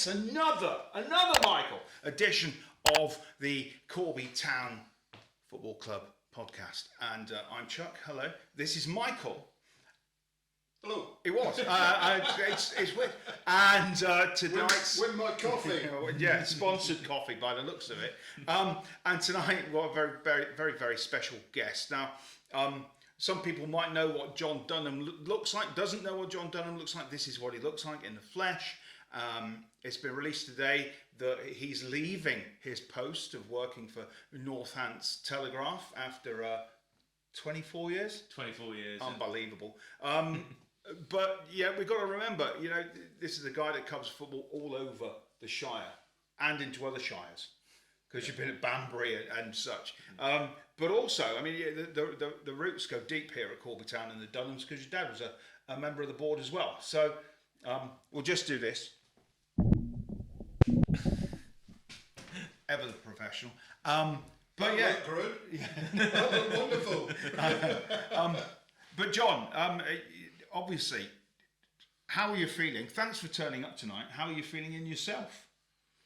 Yes, another Michael edition of the Corby Town Football Club podcast. And I'm Chuck. Hello. This is Michael. Hello. It was. It's with. And tonight's... Win my coffee. Yeah, sponsored coffee by the looks of it. And tonight we've got a very, very, very, very special guest. Now, some people might know what John Dunham looks like. Doesn't know what John Dunham looks like. This is what he looks like in the flesh. It's been released today that he's leaving his post of working for Northants Telegragh after 24 years. 24 years. Unbelievable. But yeah, we've got to remember, you know, this is a guy that covers football all over the Shire and into other shires, because you've been at Banbury and such. But also, I mean, the roots go deep here at Corby Town and the Dunhams, because your dad was a member of the board as well. So we'll just do this. Ever the professional. But yeah. That looked wonderful. But John, obviously, how are you feeling? Thanks for turning up tonight. How are you feeling in yourself?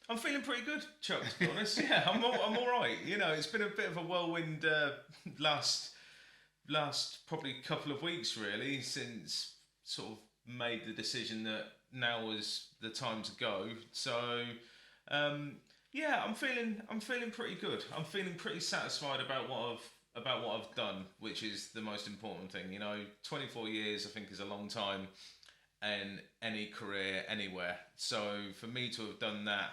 I'm feeling pretty good, Chuck, to be honest. Yeah, I'm all right. You know, it's been a bit of a whirlwind last probably couple of weeks, really, since sort of made the decision that now was the time to go. So, yeah, I'm feeling pretty good. I'm feeling pretty satisfied about what I've done, which is the most important thing. You know, 24 years I think is a long time in any career anywhere. So for me to have done that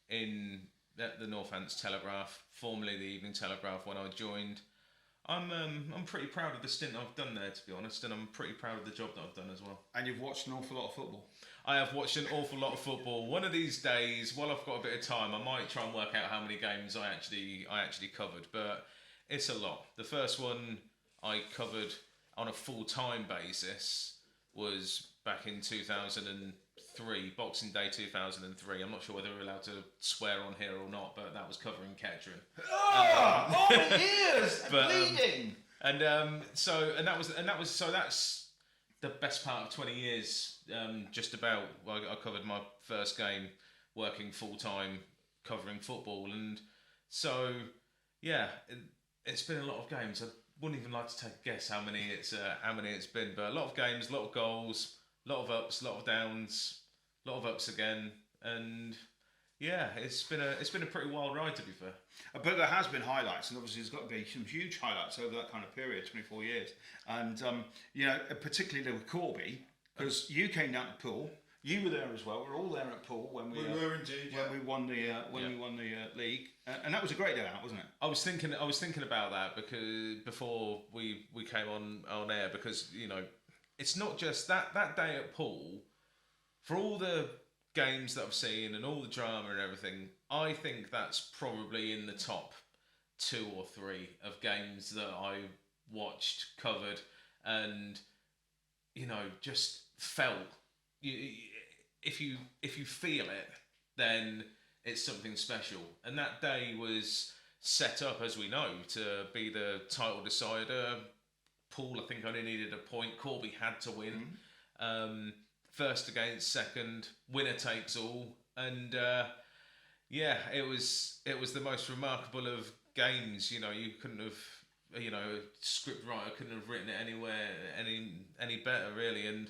in the Northants Telegragh, formerly the Evening Telegraph, when I joined, I'm pretty proud of the stint I've done there, to be honest, and I'm pretty proud of the job that I've done as well. And you've watched an awful lot of football. I have watched an awful lot of football. One of these days, while I've got a bit of time, I might try and work out how many games I actually covered, but it's a lot. The first one I covered on a full-time basis was back in 2003, Boxing Day 2003. I'm not sure whether we're allowed to swear on here or not, but that was covering Kettering. Oh, it is bleeding. So that's the best part of 20 years. Just about. Well, I covered my first game working full-time covering football, and so yeah. It's been a lot of games. I wouldn't even like to take a guess how many it's been, but a lot of games, a lot of goals, a lot of ups, a lot of downs, a lot of ups again, and yeah, it's been a pretty wild ride, to be fair. But there has been highlights, and obviously there's got to be some huge highlights over that kind of period, 24 years, and you know, particularly with Corby, because you came down to Poole. You were there as well. We were all there at Poole when we were indeed. We won the league, and that was a great day out, wasn't it? I was thinking about that because before we came on air, because you know, it's not just that day at Poole. For all the games that I've seen and all the drama and everything, I think that's probably in the top 2 or 3 of games that I watched, covered, and you know, just felt. If you feel it, then it's something special. And that day was set up, as we know, to be the title decider. Poole, I think, only needed a point. Corby had to win. Mm-hmm. First against second, winner takes all. And yeah, it was the most remarkable of games. You know, you couldn't have, you know, script writer couldn't have written it anywhere any better, really. And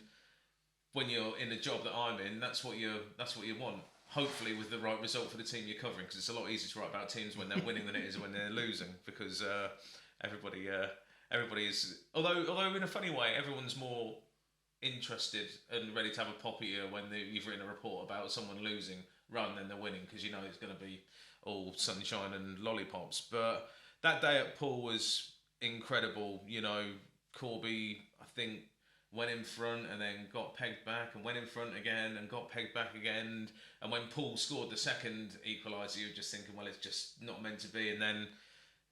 when you're in the job that I'm in, that's what you want. Hopefully, with the right result for the team you're covering, because it's a lot easier to write about teams when they're winning than it is when they're losing. Because everybody is, although in a funny way, everyone's more interested and ready to have a pop at you when you've written a report about someone losing rather than they're winning, because you know it's going to be all sunshine and lollipops. But that day at Poole was incredible. You know, Corby, I think, went in front and then got pegged back and went in front again and got pegged back again. And when Poole scored the second equaliser, you were just thinking, well, it's just not meant to be. And then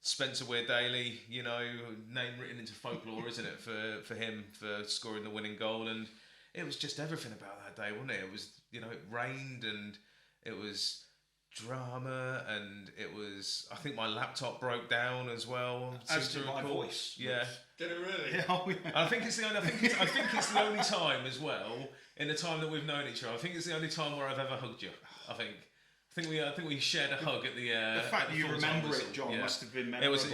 Spencer Weir-Daly, you know, name written into folklore, isn't it, for him, for scoring the winning goal. And it was just everything about that day, wasn't it? It was, you know, it rained and it was drama, and it was. I think my laptop broke down as well. As seem did to my recall. voice. Yeah. Did it really? Yeah, oh, yeah. And I think it's the only. I think it's the only time as well in the time that we've known each other. I think it's the only time where I've ever hugged you. I think we shared a hug at the. The fact at the you full-time remember whistle. it, John, Yeah. must have been It memorable. was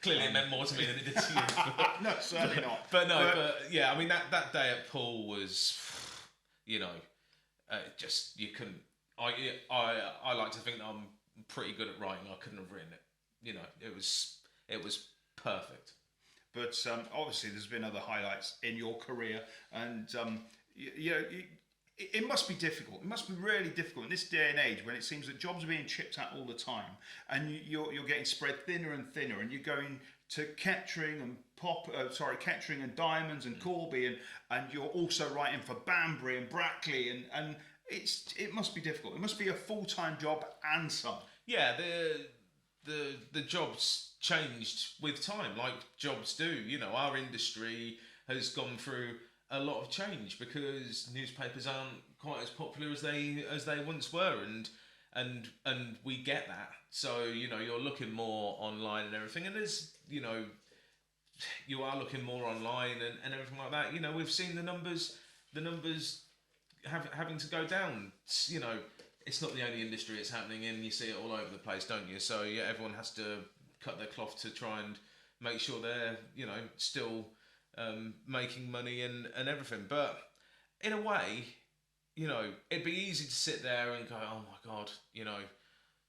clearly it meant more to me than it did to you. No, certainly not. But yeah, I mean that day at pool was, just you couldn't. I like to think that I'm pretty good at writing. I couldn't have written it. It was perfect. But obviously, there's been other highlights in your career, and it must be difficult. It must be really difficult in this day and age when it seems that jobs are being chipped out all the time, and you're getting spread thinner and thinner, and you're going to Kettering and Kettering and Diamonds and Corby, and you're also writing for Banbury and Brackley, and it must be difficult. It must be a full-time job and some. Yeah, the jobs changed with time, like jobs do. Our industry has gone through a lot of change because newspapers aren't quite as popular as they once were, and we get that. So you're looking more online and everything, and there's you are looking more online and everything like that. We've seen the numbers having to go down. It's not the only industry it's happening in. You see it all over the place, don't you? So yeah, everyone has to cut their cloth to try and make sure they're still making money and everything. But in a way, it'd be easy to sit there and go, oh my God,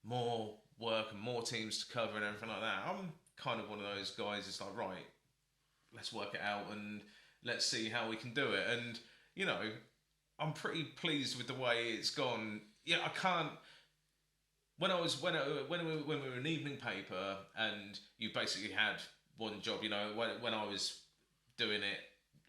more work and more teams to cover and everything like that. I'm kind of one of those guys. It's like, right, let's work it out and let's see how we can do it. And I'm pretty pleased with the way it's gone. Yeah, I can't. When we were an evening paper and you basically had one job, when I was doing it,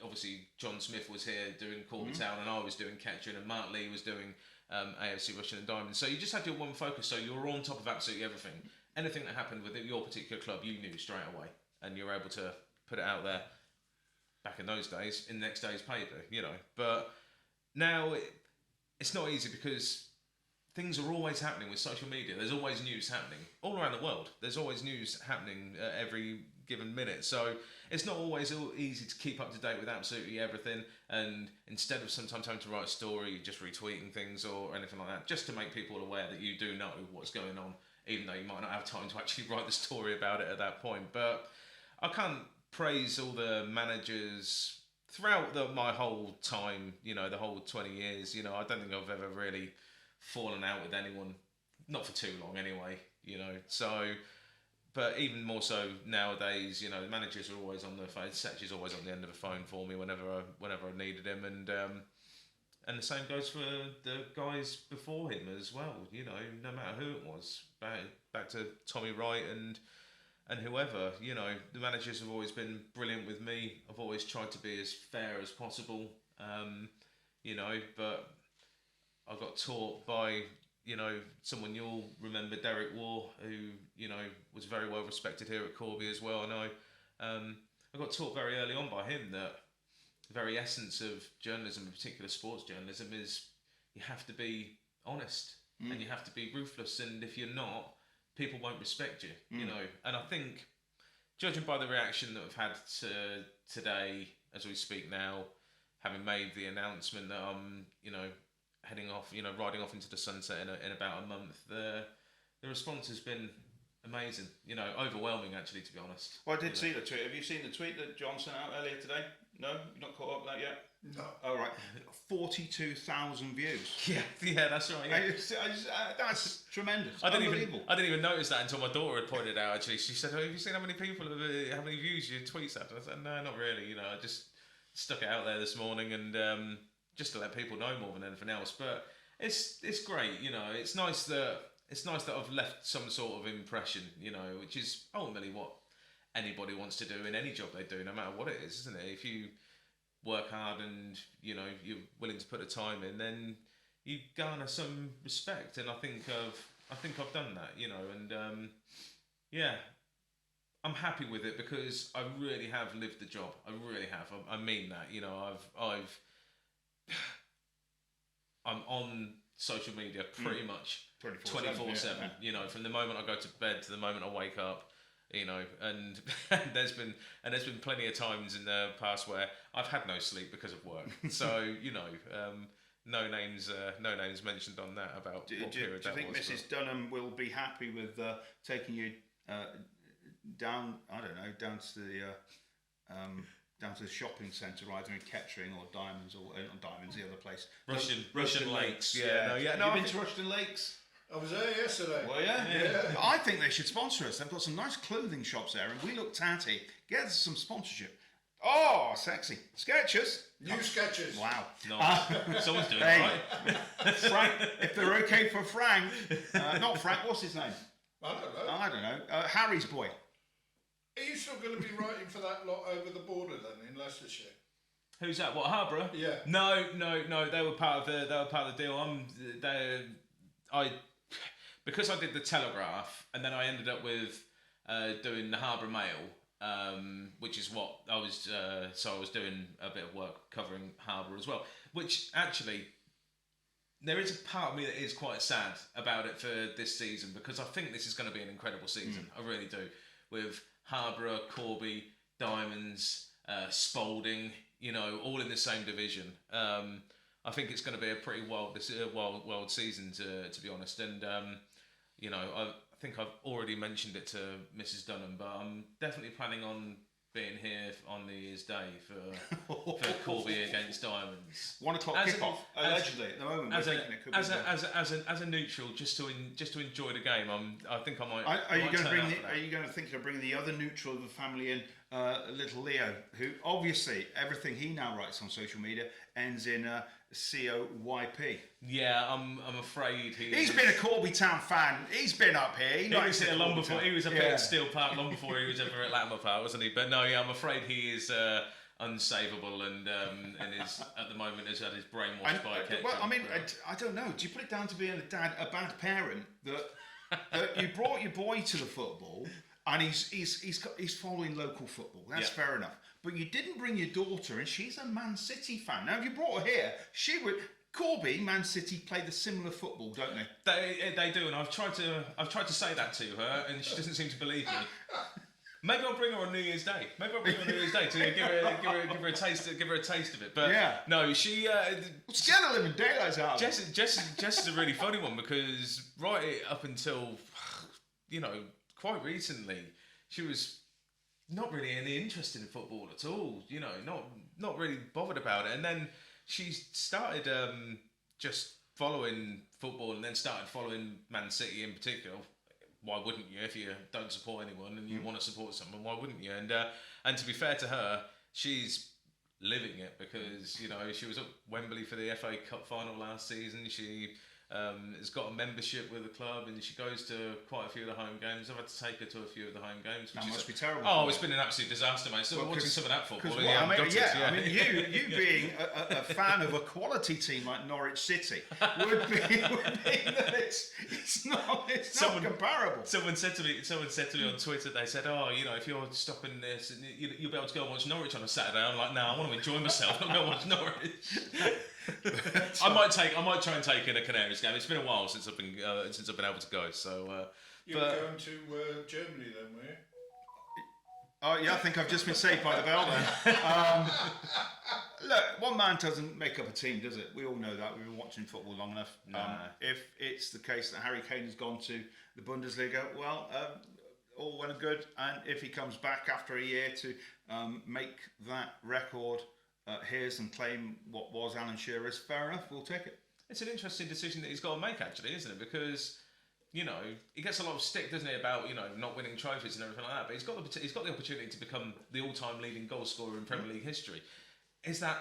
obviously John Smith was here doing Corby Town, and I was doing Kettering, and Mark Lee was doing AFC Russian and Diamond. So you just had your one focus, so you were on top of absolutely everything. Anything that happened with your particular club, you knew straight away, and you were able to put it out there. Back in those days, in next day's paper, But now it's not easy because things are always happening with social media. There's always news happening all around the world. There's always news happening every given minute. So it's not always easy to keep up to date with absolutely everything. And instead of sometimes having to write a story, just retweeting things or anything like that, just to make people aware that you do know what's going on, even though you might not have time to actually write the story about it at that point. But I can't praise all the managers throughout my whole time, the whole 20 years. I don't think I've ever really fallen out with anyone, not for too long anyway, so, but even more so nowadays, the managers are always on the phone. Setch's always on the end of the phone for me whenever I needed him, and the same goes for the guys before him as well, no matter who it was, back to Tommy Wright and whoever, the managers have always been brilliant with me. I've always tried to be as fair as possible, but I got taught by, someone you'll remember, Derek War, who, was very well respected here at Corby as well. And I got taught very early on by him that the very essence of journalism, in particular sports journalism, is you have to be honest and you have to be ruthless. And if you're not, people won't respect you, And I think, judging by the reaction that we've had today, as we speak now, having made the announcement that I'm, heading off, riding off into the sunset in about a month, the response has been amazing, overwhelming actually, to be honest. Well, I did see the tweet. Have you seen the tweet that John sent out earlier today? No? You've not caught up with that yet? No. Oh, right. 42,000 views. Yeah, that's right. Yeah. That's tremendous. I didn't even notice that until my daughter had pointed it out. Actually, she said, "Oh, have you seen how many views your tweets have?" I said, "No, not really. I just stuck it out there this morning and just to let people know more than anything else." But it's great. It's nice that I've left some sort of impression. Which is ultimately what anybody wants to do in any job they do, no matter what it is, isn't it? If you work hard and you're willing to put the time in, then you garner some respect, and I think I've done that, and yeah, I'm happy with it because I really have lived the job. I really have. I mean that, I'm on social media pretty much 24/7, 24/7. yeah. You know, from the moment I go to bed to the moment I wake up. You know, and there's been plenty of times in the past where I've had no sleep because of work. So you know, no names mentioned on that about what period that was. Do you think Mrs. Dunham will be happy with taking you down? I don't know, down to the shopping centre, either in Kettering or Diamonds, or not Diamonds, the other place. Russian Lakes. Yeah. No, Have you been to Rushden Lakes? I was there yesterday. Well, yeah. I think they should sponsor us. They've got some nice clothing shops there, and we look tatty. Get us some sponsorship. Oh, sexy. Sketchers. New sketches. Wow. No, someone's doing Hey. it right. Frank, if they're okay for Frank, not Frank, what's his name? I don't know. Harry's boy. Are you still going to be writing for that lot over the border then in Leicestershire? Who's that? What, Harborough? Yeah. No. They were part of the deal. Because I did the Telegragh, and then I ended up with doing the Harborough Mail, which is what I was. So I was doing a bit of work covering Harborough as well. Which actually, there is a part of me that is quite sad about it for this season, because I think this is going to be an incredible season. I really do. With Harborough, Corby, Diamonds, Spalding, you know, all in the same division. I think it's going to be a pretty wild season, to be honest. And you know, I think I've already mentioned it to Mrs. Dunham, but I'm definitely planning on being here on New Year's Day for Corby against Diamonds. 1 o'clock kickoff, allegedly at the moment. We're thinking it could be as a neutral, just to enjoy the game. I think I might. Are you going to think of bringing the other neutral of the family in, little Leo, who obviously everything he now writes on social media ends in COYP. Yeah, I'm afraid he's been a Corby Town fan. He's been up here. He was here long before. He was up here at Steel Park long before he was ever at Latimer Park, wasn't he? But no, yeah, I'm afraid he is unsavable and is at the moment has had his brain washed by ketchup. Well, I mean, I don't know. Do you put it down to being a bad parent that you brought your boy to the football and he's following local football? That's fair enough. But you didn't bring your daughter, and she's a Man City fan. Now, if you brought her here, she would. Corby, Man City play the similar football, don't they? They do, and I've tried to say that to her, and she doesn't seem to believe me. Maybe I'll bring her on New Year's Day. Maybe I'll bring her on New Year's Day to give her a taste of it. But no, she. Let's get a living daylights out. Jess is a really funny one, because right up until, you know, quite recently, she was not really any interested in football at all. You know, not really bothered about it, and then she started just following football, and then started following Man City in particular. Why wouldn't you? If you don't support anyone and you want to support someone, why wouldn't you? And to be fair to her, she's living it, because you know she was at Wembley for the FA Cup final last season. She has got a membership with the club, and she goes to quite a few of the home games. I've had to take her to a few of the home games. That must be terrible. Oh, it's been an absolute disaster, mate. So watching some of that football. I mean, you being a fan of a quality team like Norwich City would mean that it's not comparable. Someone said to me on Twitter. They said, "Oh, you know, if you're stopping this, you'll be able to go and watch Norwich on a Saturday." I'm like, "No, I want to enjoy myself. I'm going to watch Norwich." I might try and take in a Canaries game. It's been a while since I've been able to go. So you were going to Germany then, were you? Oh yeah, I think I've just been saved by the bell then. Look, one man doesn't make up a team, does it? We all know that. We've been watching football long enough. If it's the case that Harry Kane has gone to the Bundesliga, well, all well and good. And if he comes back after a year to make that record his and claim what was Alan Shearer's, fair enough, we'll take it. It's an interesting decision that he's got to make, actually, isn't it? Because, you know, he gets a lot of stick, doesn't he, about, you know, not winning trophies and everything like that. But he's got the opportunity to become the all-time leading goal scorer in Premier League history. Is that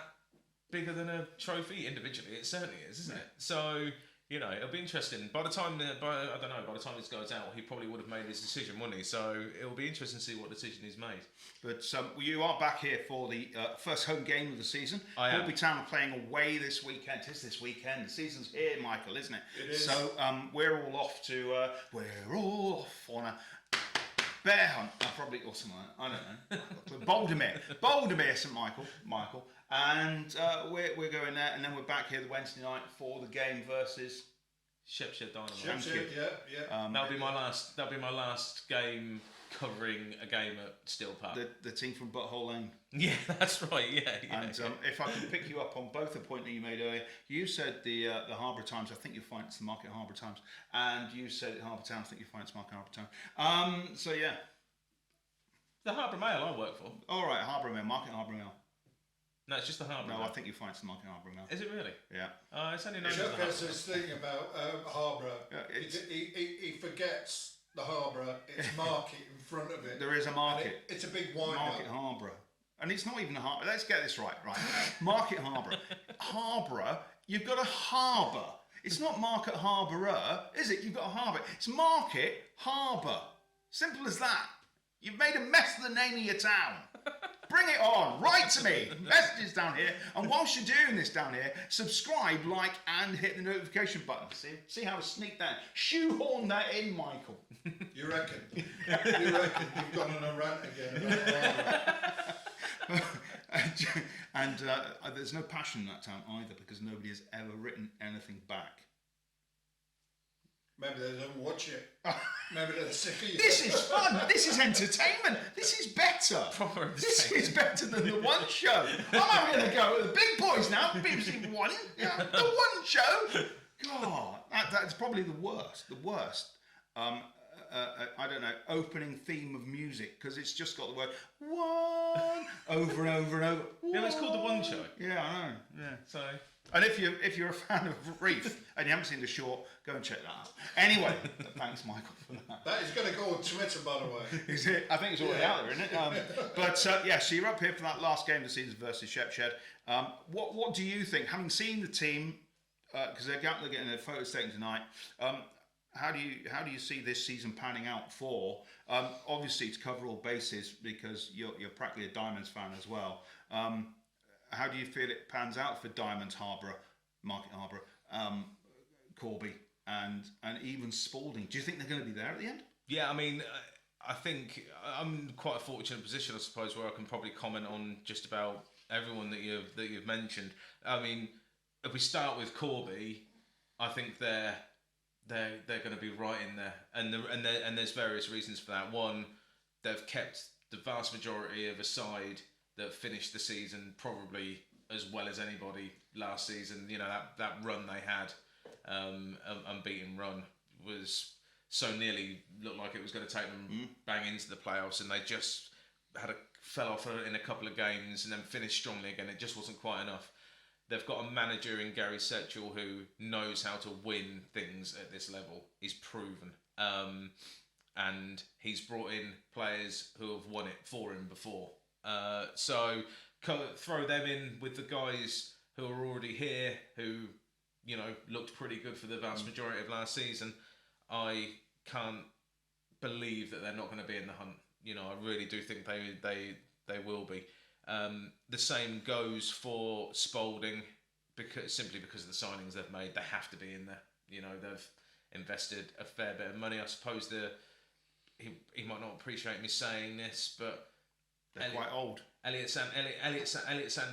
bigger than a trophy? Individually, it certainly is, isn't it? So, you know, it'll be interesting. By the time this goes out, he probably would have made his decision, wouldn't he? So it'll be interesting to see what decision he's made. But you are back here for the first home game of the season. Corby Town are playing away this weekend. It is this weekend. The season's here, Michael, isn't it? It is. So we're all off on a Bear Hunt, probably, or something like that. I don't know. Baldermere, St Michael. And we're going there, and then we're back here the Wednesday night for the game versus Shepshed Dynamo. Shepshed, yeah. That'll be my last game covering a game at Steel Park. the team from Butthole Lane. Yeah, that's right. Yeah. And if I can pick you up on both the point that you made earlier, you said the Harborough Times. I think you'll find it's the Market Harborough Times, and you said Harborough Town. I think you'll find it's Market Harborough Town. So yeah, the Harborough Mail I work for. All right, Harborough Mail, Market Harborough Mail. No, it's just the Harborough. No, I think you'll find it's the Market Harborough Mail. Is it really? Yeah. It's only known as the Chuck has Harborough. this thing about Harborough. Yeah, He forgets the Harborough. It's market in front of it. There is a market. It's a big wind Market up. Harborough. And it's not even a harbour. Let's get this right. Market Harborough. Harborough, you've got a harbour. It's not Market Harborough, is it? You've got a harbour. It's Market Harbour. Simple as that. You've made a mess of the name of your town. Bring it on. Write to me. Messages down here. And whilst you're doing this down here, subscribe, like, and hit the notification button. See how to sneak that. Shoehorn that in, Michael. You reckon? You've gone on a rant again about Harborough. and there's no passion in that town either because nobody has ever written anything back. Maybe they don't watch it. Maybe they're sick of you. This is fun. This is entertainment. This is better. Proper This entertainment. is better than the One Show. I'm having a go at the big boys now. BBC One. Yeah, the One Show. God, that's probably the worst. The worst. I don't know, opening theme of music because it's just got the word one over and over and over. Yeah, it's called the One Show. Yeah, I know. Yeah. So. And if you're a fan of Reef and you haven't seen the short, go and check that out. Anyway, thanks, Michael, for that. That is going to go on Twitter, by the way. Is it? I think it's already out there, isn't it? Yeah, so you're up here for that last game of the season versus Shepshed. What do you think, having seen the team, because they're getting their photos taken tonight? How do you see this season panning out for? Obviously, to cover all bases because you're practically a Diamonds fan as well. How do you feel it pans out for Diamonds, Harborough, Market Harborough, Corby, and even Spalding? Do you think they're going to be there at the end? Yeah, I mean, I think I'm in quite a fortunate position, I suppose, where I can probably comment on just about everyone that you've mentioned. I mean, if we start with Corby, I think they're going to be right in there, and there's various reasons for that. One, they've kept the vast majority of a side that finished the season probably as well as anybody last season. You know, that run they had, unbeaten run, was so nearly looked like it was going to take them bang into the playoffs, and they just fell off in a couple of games and then finished strongly again. It just wasn't quite enough. They've got a manager in Gary Setchell who knows how to win things at this level. He's proven. And he's brought in players who have won it for him before. So throw them in with the guys who are already here, who, you know, looked pretty good for the vast majority of last season. I can't believe that they're not going to be in the hunt. You know, I really do think they will be. The same goes for Spalding, simply because of the signings they've made. They have to be in there. You know, they've invested a fair bit of money. I suppose he might not appreciate me saying this, but They're quite old. Elliot Sand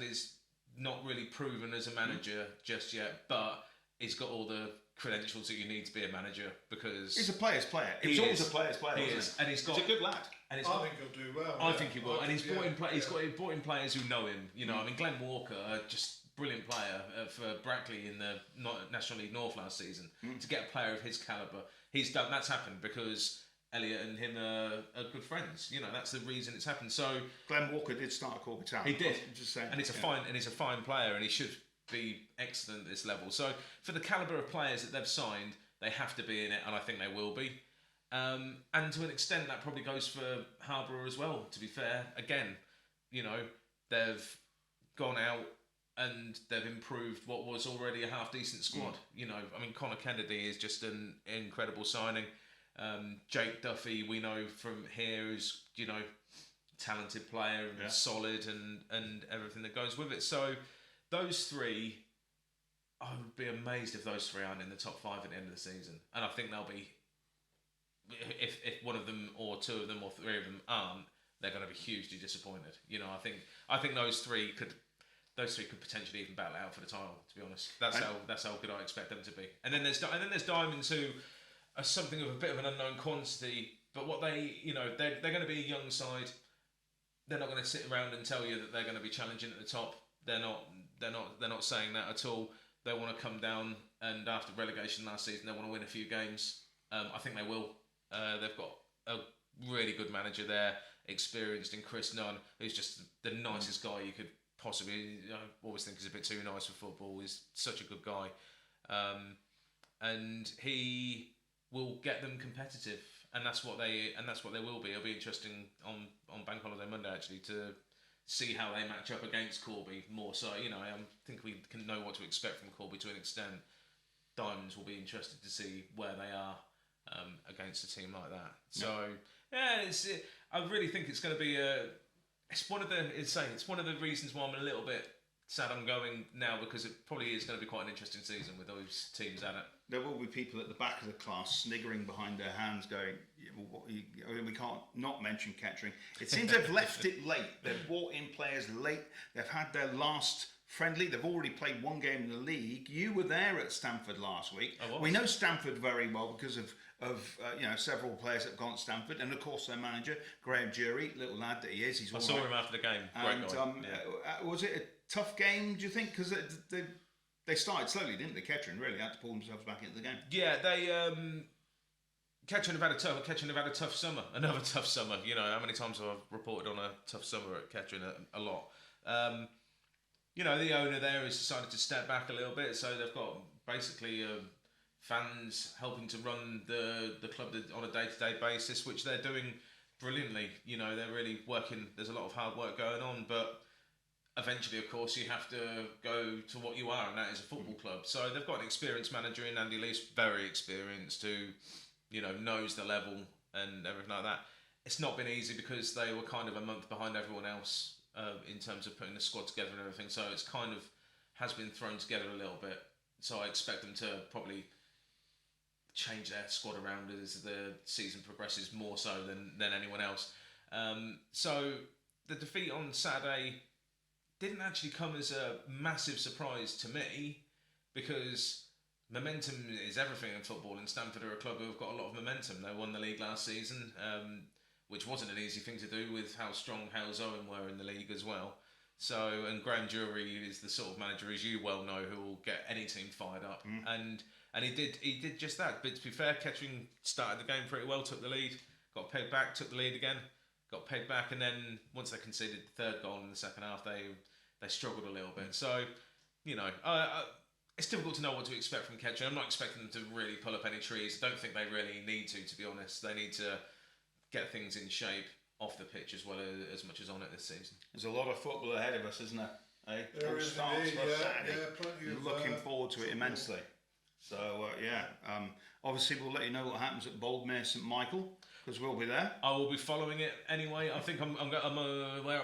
is not really proven as a manager just yet, but he's got all the credentials that you need to be a manager because He's a player's player. He was always a player's player. He wasn't is, he? and he's a good lad. And I think he'll do well. I think he will, and he's brought in. Yeah. He's brought in players who know him. You know, I mean, Glenn Walker, just brilliant player for Brackley in the National League North last season. To get a player of his calibre, that's happened because Elliot and him are good friends. You know, that's the reason it's happened. So Glenn Walker did start at Corby Town. he did, I'm just saying, and he's a fine player, and he should be excellent at this level. So for the calibre of players that they've signed, they have to be in it, and I think they will be. And to an extent, that probably goes for Harborough as well. To be fair, again, you know, they've gone out and they've improved what was already a half decent squad. You know, I mean, Connor Kennedy is just an incredible signing. Jake Duffy, we know from here, is, you know, talented player and solid and everything that goes with it. So those three, I would be amazed if those three aren't in the top 5 at the end of the season, and I think they'll be if one of them or two of them or three of them aren't, they're going to be hugely disappointed. You know, I think those three could potentially even battle it out for the title. To be honest, that's how good I expect them to be. And then there's Diamonds, who are something of a bit of an unknown quantity. But what they, you know, they're going to be a young side. They're not going to sit around and tell you that they're going to be challenging at the top. They're not saying that at all. They want to come down, and after relegation last season, they want to win a few games. I think they will. They've got a really good manager there, experienced in Chris Nunn, who's just the nicest guy you could possibly. I always think he's a bit too nice for football. He's such a good guy, and he will get them competitive, and that's what they will be. It'll be interesting on Bank Holiday Monday actually to see how they match up against Corby more so. You know, I think we can know what to expect from Corby to an extent. Diamonds will be interested to see where they are against a team like that. So yeah, I really think it's going to be it's one of the reasons why I'm a little bit sad I'm going now, because it probably is going to be quite an interesting season with those teams at it. There will be people at the back of the class sniggering behind their hands going, we can't not mention Kettering. It seems they've left it late. They've brought in players late. They've had their last friendly. They've already played one game in the league. You were there at Stamford last week. We know Stamford very well because of several players that have gone to Stamford, and of course their manager, Graham Jury, little lad that he is. I saw him after the game. Great guy. Was it a tough game, do you think? Because they started slowly, didn't they? Kettering really had to pull themselves back into the game. Yeah, they Kettering have had a tough summer. Another tough summer. You know how many times have I reported on a tough summer at Kettering? A lot. You know, the owner there has decided to step back a little bit, so they've got basically fans helping to run the club on a day-to-day basis, which they're doing brilliantly. You know, they're really working. There's a lot of hard work going on, but eventually, of course, you have to go to what you are, and that is a football club. So they've got an experienced manager in Andy Lee's, very experienced, who, you know, knows the level and everything like that. It's not been easy because they were kind of a month behind everyone else in terms of putting the squad together and everything. So it's kind of has been thrown together a little bit. So I expect them to probably change their squad around as the season progresses more so than anyone else. So the defeat on Saturday didn't actually come as a massive surprise to me, because momentum is everything in football, and Stamford are a club who have got a lot of momentum. They won the league last season, which wasn't an easy thing to do with how strong Hales Owen were in the league as well. So, and Graham Jury is the sort of manager, as you well know, who will get any team fired up. And he did just that. But to be fair, Kettering started the game pretty well, took the lead, got pegged back, took the lead again, got pegged back, and then once they conceded the third goal in the second half, they struggled a little bit. So, you know, it's difficult to know what to expect from Kettering. I'm not expecting them to really pull up any trees. I don't think they really need to be honest. They need to get things in shape off the pitch as well as much as on it this season. There's a lot of football ahead of us, isn't there? There is indeed, plenty of looking forward to it immensely. So, obviously we'll let you know what happens at Boldmere St Michael, because we'll be there. I will be following it anyway. I think where am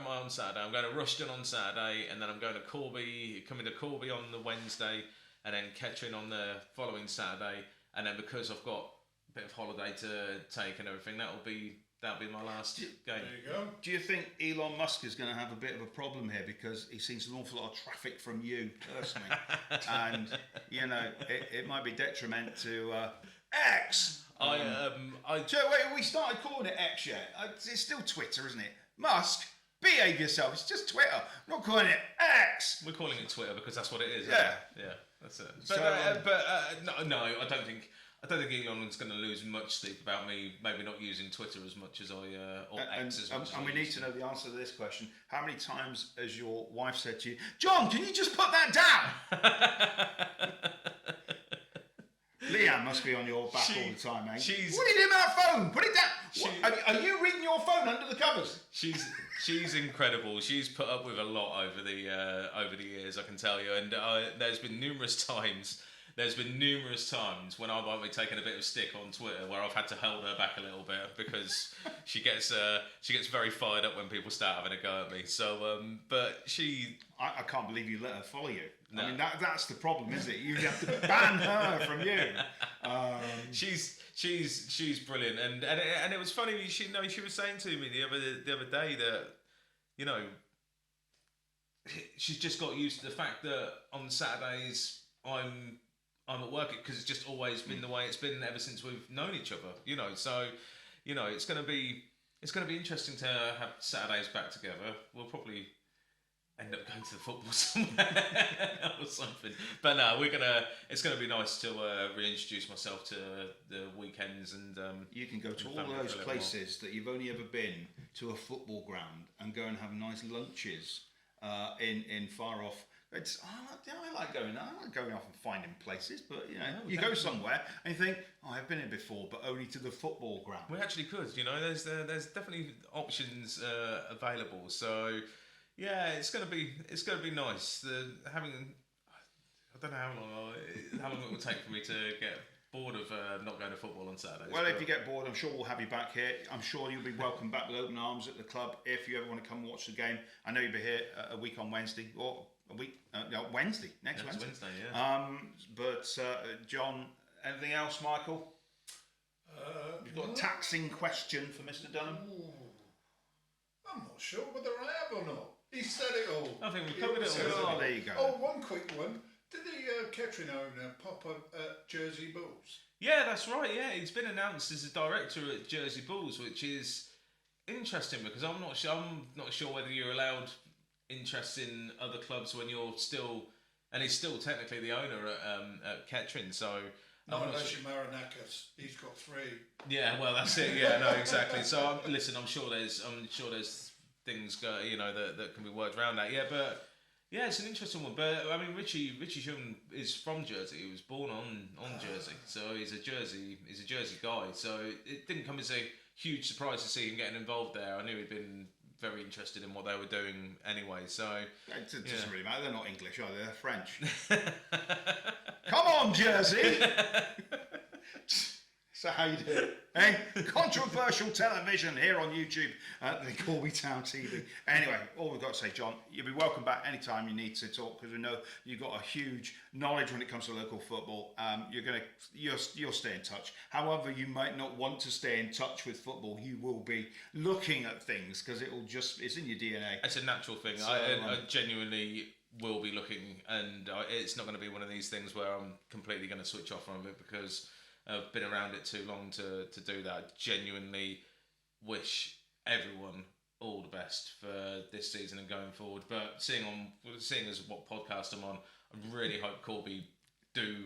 I on Saturday? I'm going to Rushden on Saturday, and then I'm going to coming to Corby on the Wednesday, and then Kettering on the following Saturday, and then because I've got a bit of holiday to take and everything, that'll be my last game. There you go. Do you think Elon Musk is going to have a bit of a problem here, because he sees an awful lot of traffic from you personally, and you know it might be detriment to X? We started calling it X yet? It's still Twitter, isn't it? Musk, behave yourself. It's just Twitter. We're not calling it X. We're calling it Twitter because that's what it is. Yeah, yeah, that's it. But no, I don't think Elon's going to lose much sleep about me maybe not using Twitter as much as X as much as I we need to know the answer to this question. How many times has your wife said to you, John, can you just put that down? Leanne must be on your back all the time, mate. What are you doing with that phone? Put it down. Are you reading your phone under the covers? She's incredible. She's put up with a lot over the years, I can tell you. And there's been numerous times there's been numerous times when I might be taking a bit of stick on Twitter where I've had to hold her back a little bit because she gets very fired up when people start having a go at me. So, but she, I can't believe you let her follow you. No. I mean, that's the problem, isn't it? You have to ban her from you. She's brilliant, and it was funny. She was saying to me the other day that, you know, she's just got used to the fact that on Saturdays I'm at work because it's just always been the way it's been ever since we've known each other. You know, so you know it's gonna be interesting to have Saturdays back together. We'll probably end up going to the football somewhere or something. But no, it's gonna be nice to reintroduce myself to the weekends and you can go to all those places that you've only ever been to a football ground and go and have nice lunches in far off. I like going off and finding places, but you know, you go somewhere and you think, oh, I've been here before, but only to the football ground. We actually could, you know. There's definitely options available. So yeah, it's gonna be nice. I don't know how long it will take for me to get bored of not going to football on Saturdays. Well, if you get bored, I'm sure we'll have you back here. I'm sure you'll be welcome back with open arms at the club if you ever want to come watch the game. I know you'll be here a week on Wednesday, or a week, Wednesday, next Wednesday. Yeah. But John, anything else, Michael? You've got a taxing question for Mr. Dunham? I'm not sure whether I have or not. He said it all. I think we covered it all. Oh, there you go. Oh, one quick one. Did the catering owner pop up at Jersey Bulls? Yeah, that's right. Yeah, he's been announced as a director at Jersey Bulls, which is interesting because I'm not sure whether you're allowed interest in other clubs when you're still, and he's still technically the owner at Kettering. So not unless you're Marinakis. He's got 3. Yeah, well, that's it. Yeah, no, exactly. So listen, I'm sure there's things that can be worked around that. Yeah, but yeah, it's an interesting one. But I mean, Richie Shum is from Jersey. He was born on Jersey, so he's a Jersey guy. So it didn't come as a huge surprise to see him getting involved there. I knew he'd been very interested in what they were doing anyway. So it doesn't really matter. They're not English, are they? They're French. Come on, Jersey. So how you doing? Hey, controversial television here on YouTube at the Corby Town TV. Anyway, all we've got to say, John, you'll be welcome back anytime you need to talk because we know you've got a huge knowledge when it comes to local football. You'll stay in touch. However, you might not want to stay in touch with football. You will be looking at things because it's in your DNA. It's a natural thing. So, I genuinely will be looking, and it's not going to be one of these things where I'm completely going to switch off from it because I've been around it too long to do that. I genuinely wish everyone all the best for this season and going forward. But seeing as what podcast I'm on, I really hope Corby do.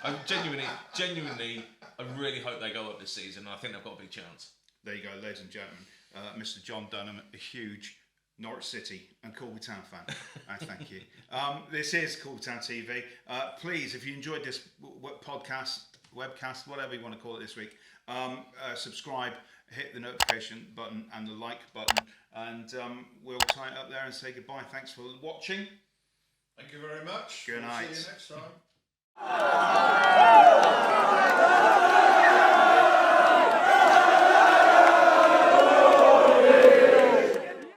I genuinely, I really hope they go up this season. I think they've got a big chance. There you go, ladies and gentlemen. Mr. John Dunham, a huge Norwich City and Corby Town fan. Thank you. This is Corby Town TV. Please, if you enjoyed this podcast, webcast, whatever you want to call it this week, subscribe, hit the notification button and the like button, and we'll tie it up there and say goodbye. Thanks for watching. Thank you very much. Good night. See you next time.